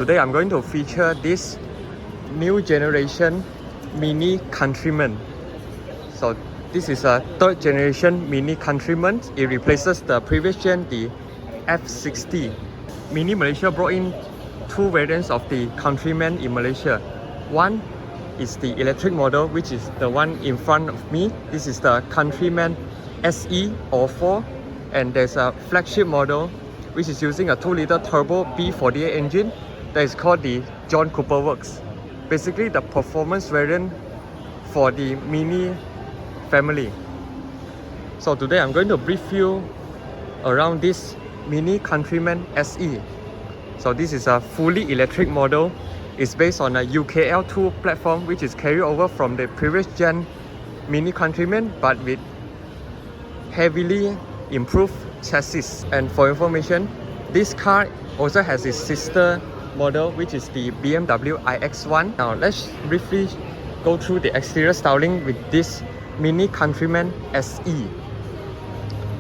Today I'm going to feature this new generation Mini Countryman. So this is a third generation Mini Countryman. It replaces the previous gen, the F60. Mini Malaysia brought in two variants of the Countryman in Malaysia. One is the electric model, which is the one in front of me. This is the Countryman SE or 4, and there's a flagship model which is using a 2-liter turbo B48 engine that is called the John Cooper Works. Basically the performance variant for the Mini family. So today I'm going to brief you around this Mini Countryman SE. So this is a fully electric model. It's based on a UKL2 platform, which is carried over from the previous gen Mini Countryman, but with heavily improved chassis. And for information, this car also has its sister model, which is the BMW iX1. Now let's briefly go through the exterior styling with this Mini Countryman SE.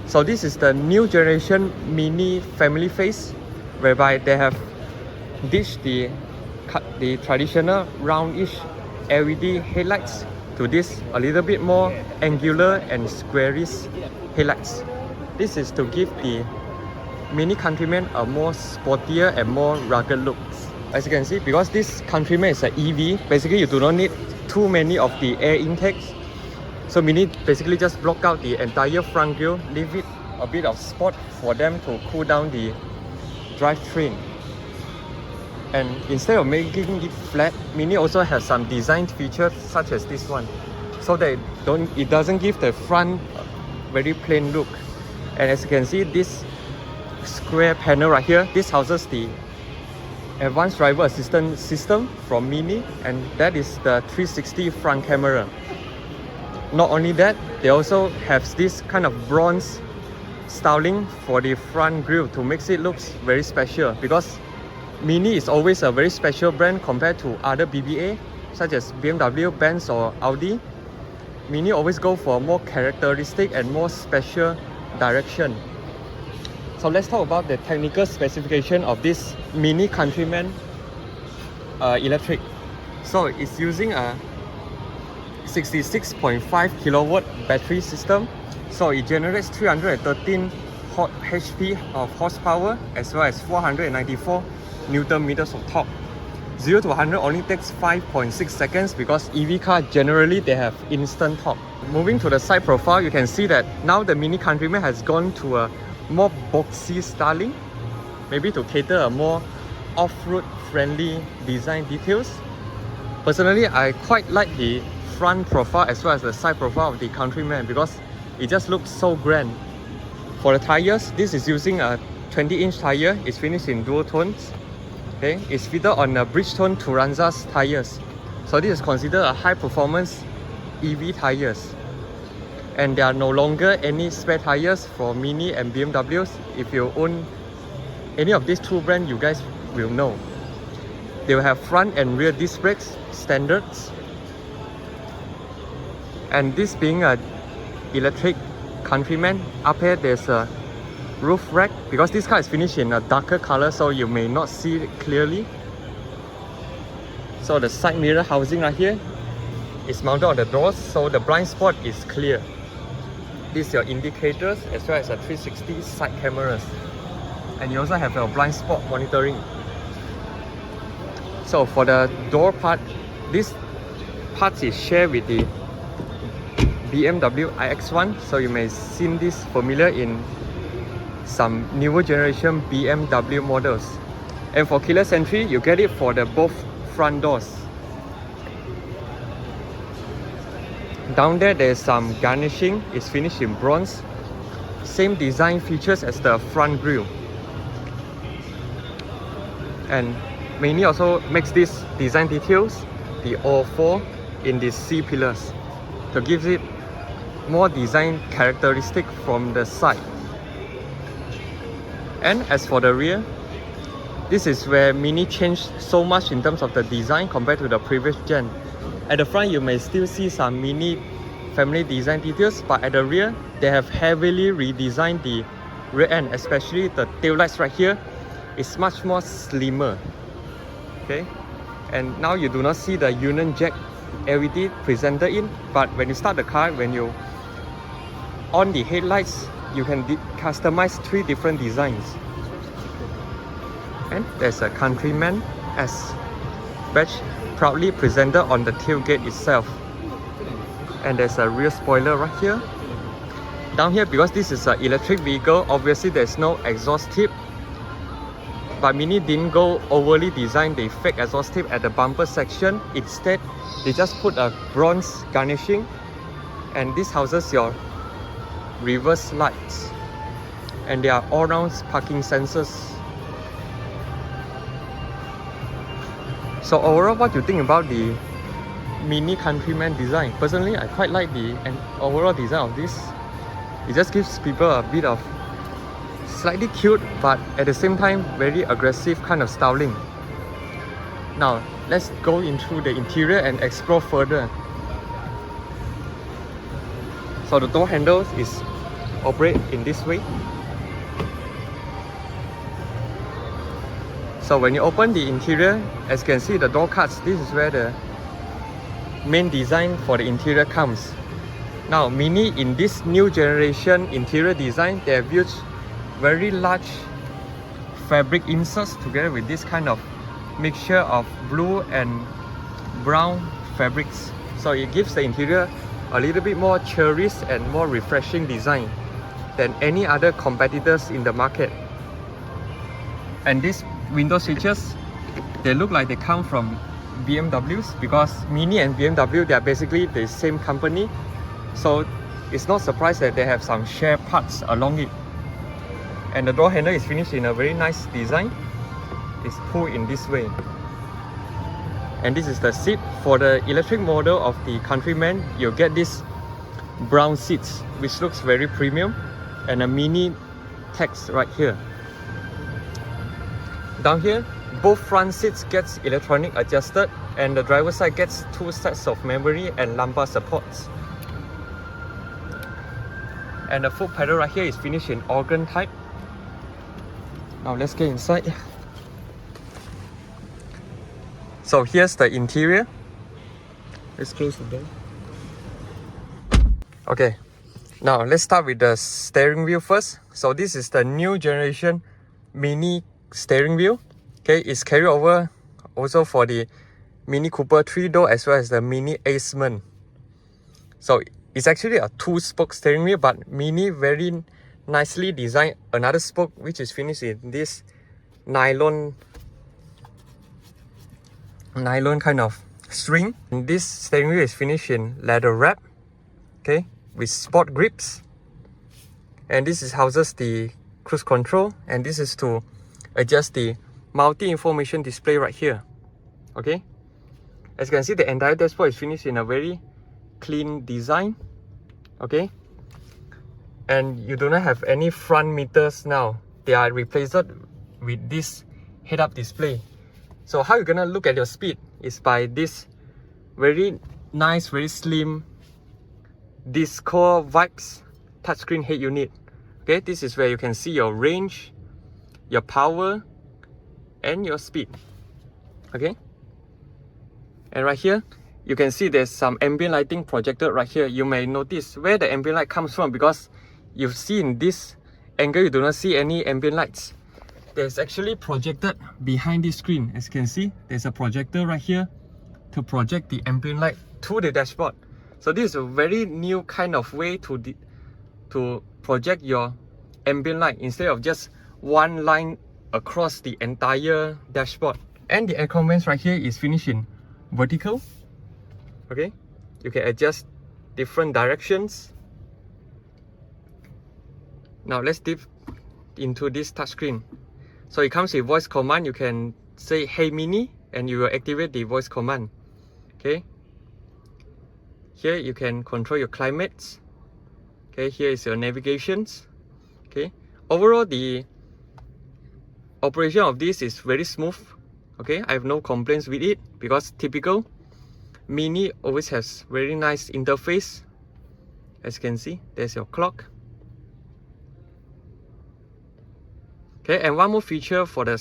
So this is the new generation Mini family face, whereby they have ditched the traditional roundish LED headlights to this a little bit more angular and squarish headlights. This is to give the Mini Countryman a more sportier and more rugged look. As you can see, because this Countryman is an EV, basically you do not need too many of the air intakes. So Mini basically just block out the entire front grille, leave it a bit of spot for them to cool down the drivetrain. And instead of making it flat, Mini also has some design features such as this one, so that it doesn't give the front very plain look. And as you can see, this square panel right here, this houses the advanced driver assistance system from Mini, and that is the 360 front camera. Not only that, they also have this kind of bronze styling for the front grille to make it look very special, because Mini is always a very special brand compared to other BBA such as BMW, Benz or Audi. Mini always go for a more characteristic and more special direction. So let's talk about the technical specification of this Mini Countryman electric. So it's using a 66.5 kilowatt battery system. So it generates 313 HP of horsepower as well as 494 Newton meters of torque. 0 to 100 only takes 5.6 seconds because EV cars generally they have instant torque. Moving to the side profile, you can see that now the Mini Countryman has gone to a more boxy styling, maybe to cater a more off-road friendly design details. Personally, I quite like the front profile as well as the side profile of the Countryman because it just looks so grand. For the tires, this is using a 20-inch tire. It's finished in dual tones. Okay, it's fitted on a Bridgestone Turanza's tires. So this is considered a high-performance EV tires. And there are no longer any spare tires for Mini and BMWs. If you own any of these two brands, you guys will know. They will have front and rear disc brakes, standards. And this being an electric Countryman, up here there's a roof rack, because this car is finished in a darker color, so you may not see it clearly. So the side mirror housing right here is mounted on the doors, so the blind spot is clear. These are your indicators as well as a 360 side cameras, and you also have your blind spot monitoring. So for the door part, this part is shared with the BMW iX1, so you may have seen this familiar in some newer generation BMW models. And for keyless entry, you get it for the both front doors. Down there, there's some garnishing. It's finished in bronze. Same design features as the front grille. And Mini also makes these design details, the all-4 in these C pillars, to give it more design characteristic from the side. And as for the rear, this is where Mini changed so much in terms of the design compared to the previous gen. At the front, you may still see some Mini family design details, but at the rear, they have heavily redesigned the rear end, especially the taillights right here is much more slimmer. Okay, and now you do not see the Union Jack LED presented in, but when you start the car, when you on the headlights, you can customize 3 different designs. And there's a Countryman S badge proudly presented on the tailgate itself. And there's a rear spoiler right here. Down here, because this is an electric vehicle, obviously there's no exhaust tip. But Mini didn't go overly design the fake exhaust tip at the bumper section. Instead, they just put a bronze garnishing, and this houses your reverse lights. And there are all-round parking sensors. So overall, what do you think about the Mini Countryman design? Personally, I quite like the overall design of this. It just gives people a bit of slightly cute, but at the same time very aggressive kind of styling. Now let's go into the interior and explore further. So the door handles is operate in this way. So when you open the interior, as you can see the door cuts, this is where the main design for the interior comes. Now Mini in this new generation interior design, they have used very large fabric inserts together with this kind of mixture of blue and brown fabrics. So it gives the interior a little bit more cherished and more refreshing design than any other competitors in the market. And these window switches, they look like they come from BMWs, because Mini and BMW, they are basically the same company. So it's not surprised that they have some shared parts along it. And the door handle is finished in a very nice design. It's pulled in this way. And this is the seat. For the electric model of the Countryman, you'll get this brown seats, which looks very premium, and a Mini text right here. Down here, both front seats gets electronic adjusted, and the driver's side gets 2 sets of memory and lumbar supports. And the foot pedal right here is finished in organ type. Now let's get inside. So here's the interior. Let's close the door. Okay, now let's start with the steering wheel first. So this is the new generation Mini steering wheel. Okay, it's carried over also for the Mini Cooper 3-door as well as the Mini Aceman. So it's actually a 2-spoke steering wheel, but Mini very nicely designed another spoke which is finished in this nylon kind of string. And this steering wheel is finished in leather wrap, okay, with sport grips. And this is houses the cruise control, and this is to adjust the multi-information display right here. Okay, as you can see, the entire dashboard is finished in a very clean design. Okay, and you do not have any front meters now. They are replaced with this head-up display. So how you're gonna look at your speed is by this very nice, very slim Disco Vibes touchscreen head unit. Okay, this is where you can see your range, your power, and your speed. Okay, and right here you can see there's some ambient lighting projected right here. You may notice where the ambient light comes from, because you see in this angle you do not see any ambient lights. There's actually projected behind this screen. As you can see, there's a projector right here to project the ambient light to the dashboard. So this is a very new kind of way to project your ambient light instead of just one line across the entire dashboard. And the aircon vents right here is finished in vertical. Okay, you can adjust different directions. Now let's dip into this touchscreen. So it comes with voice command. You can say "Hey Mini" and you will activate the voice command. Okay, here you can control your climates. Okay, here is your navigations. Okay, overall the operation of this is very smooth. Okay, I have no complaints with it, because typical Mini always has very nice interface. As you can see, there's your clock. Okay, and one more feature for the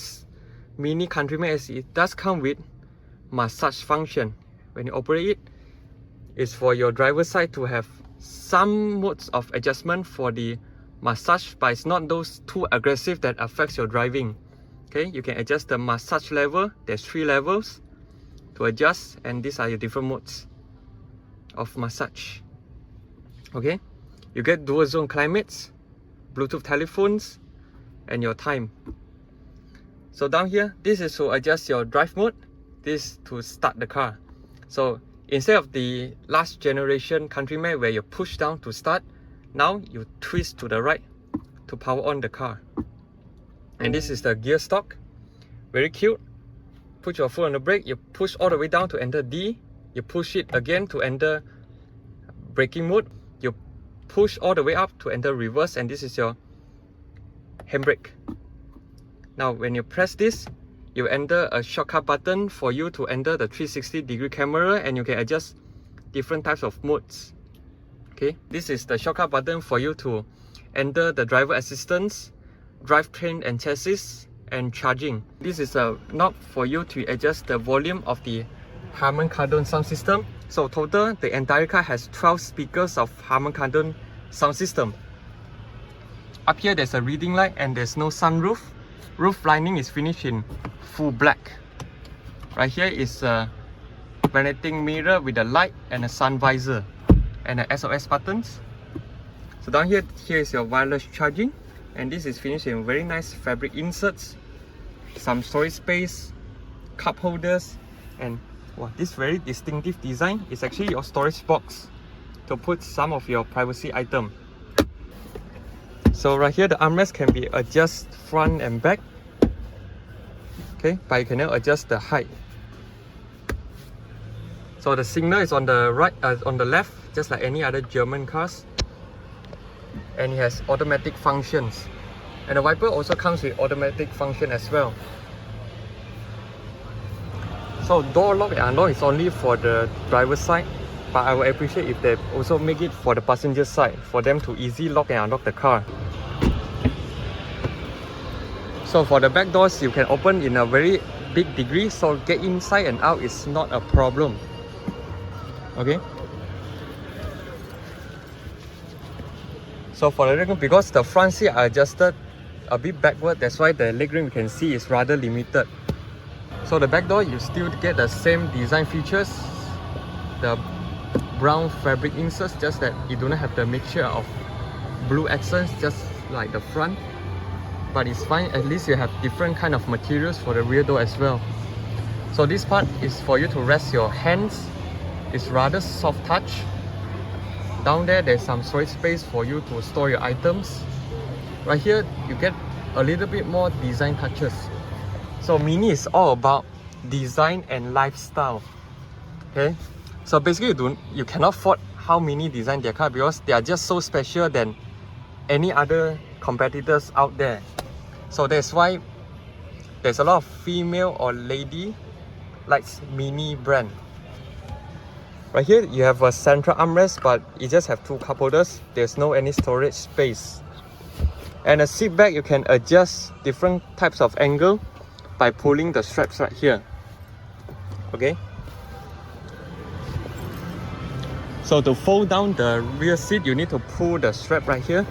Mini Countryman SE, it does come with massage function. When you operate it, it's for your driver's side to have some modes of adjustment for the massage, but it's not those too aggressive that affects your driving. Okay, you can adjust the massage level. There's 3 levels to adjust, and these are your different modes of massage. Okay, you get dual zone climates, Bluetooth telephones, and your time. So down here, this is to adjust your drive mode, this to start the car. So instead of the last generation Countryman where you push down to start, now you twist to the right to power on the car. And this is the gear stock, very cute. Put your foot on the brake, you push all the way down to enter D, you push it again to enter braking mode, you push all the way up to enter reverse, and this is your handbrake. Now when you press this, you enter a shortcut button for you to enter the 360-degree camera, and you can adjust different types of modes. Okay, this is the shortcut button for you to enter the driver assistance, drivetrain and chassis, and charging. This is a knob for you to adjust the volume of the Harman Kardon sound system. So total, the entire car has 12 speakers of Harman Kardon sound system. Up here there's a reading light and there's no sunroof. Roof lining is finished in full black. Right here is a magnetic mirror with a light and a sun visor and a SOS buttons. So down here, is your wireless charging, and this is finished in very nice fabric inserts, some storage space, cup holders, and wow, this very distinctive design is actually your storage box to put some of your privacy item. So right here the armrest can be adjusted front and back. Okay, but you can now adjust the height. So the signal is on the right, on the left, just like any other German cars. And it has automatic functions. And the wiper also comes with automatic function as well. So door lock and unlock is only for the driver's side, but I would appreciate if they also make it for the passenger side, for them to easily lock and unlock the car. So for the back doors, you can open in a very big degree, so get inside and out is not a problem. Okay. So for the legroom, because the front seat are adjusted a bit backward, that's why the legroom you can see is rather limited. So the back door, you still get the same design features, the brown fabric inserts, just that you do not have the mixture of blue accents just like the front. But it's fine, at least you have different kind of materials for the rear door as well. So this part is for you to rest your hands. It's rather soft touch. Down there, there's some storage space for you to store your items. Right here, you get a little bit more design touches. So Mini is all about design and lifestyle. Okay, so basically you cannot fault how Mini designed their car, because they are just so special than any other competitors out there. So that's why there's a lot of female or lady likes Mini brand. Right here you have a central armrest, but you just have 2 cup holders. There's no any storage space. And a seat back, you can adjust different types of angle by pulling the straps right here. Okay. So to fold down the rear seat, you need to pull the strap right here,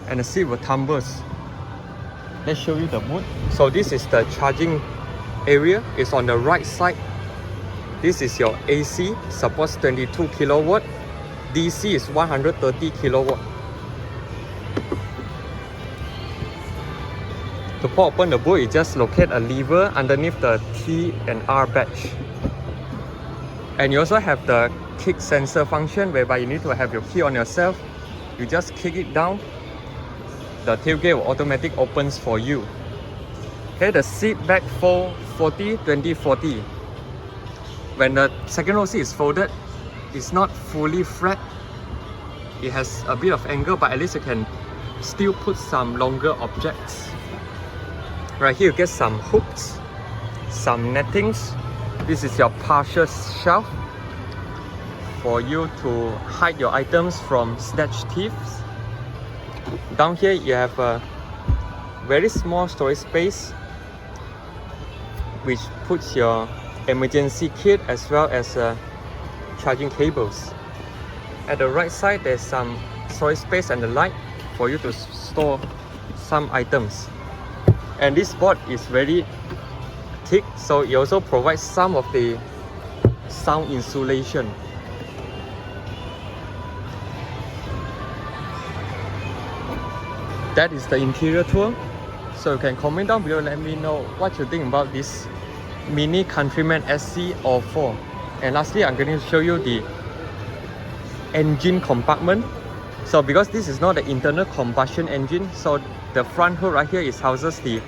and the seat will tumble. Let's show you the mode. So this is the charging area. It's on the right side. This is your AC, supports 22 kilowatt. DC is 130 kilowatt. To pop open the boot, you just locate a lever underneath the T and R badge. And you also have the kick sensor function, whereby you need to have your key on yourself. You just kick it down, the tailgate will automatically opens for you. Okay, the seat back fold 40, 20, 40. When the second row seat is folded, it's not fully flat. It has a bit of angle, but at least you can still put some longer objects. Right here you get some hooks, some nettings. This is your partial shelf for you to hide your items from snatch thieves. Down here you have a very small storage space. which puts your emergency kit as well as charging cables. At the right side, there's some storage space and the light for you to store some items. And this board is very thick, so it also provides some of the sound insulation. That is the interior tour. So you can comment down below, let me know what you think about this Mini Countryman SC or 4. And lastly, I'm going to show you the engine compartment. So because this is not the internal combustion engine, so the front hood right here is houses the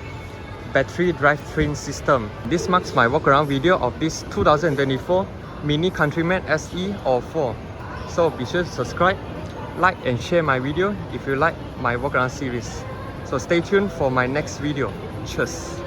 battery drivetrain system. This marks my walk around video of this 2024 Mini Countryman SE or 4. So be sure to subscribe, like and share my video if you like my walk around series. So stay tuned for my next video. Cheers!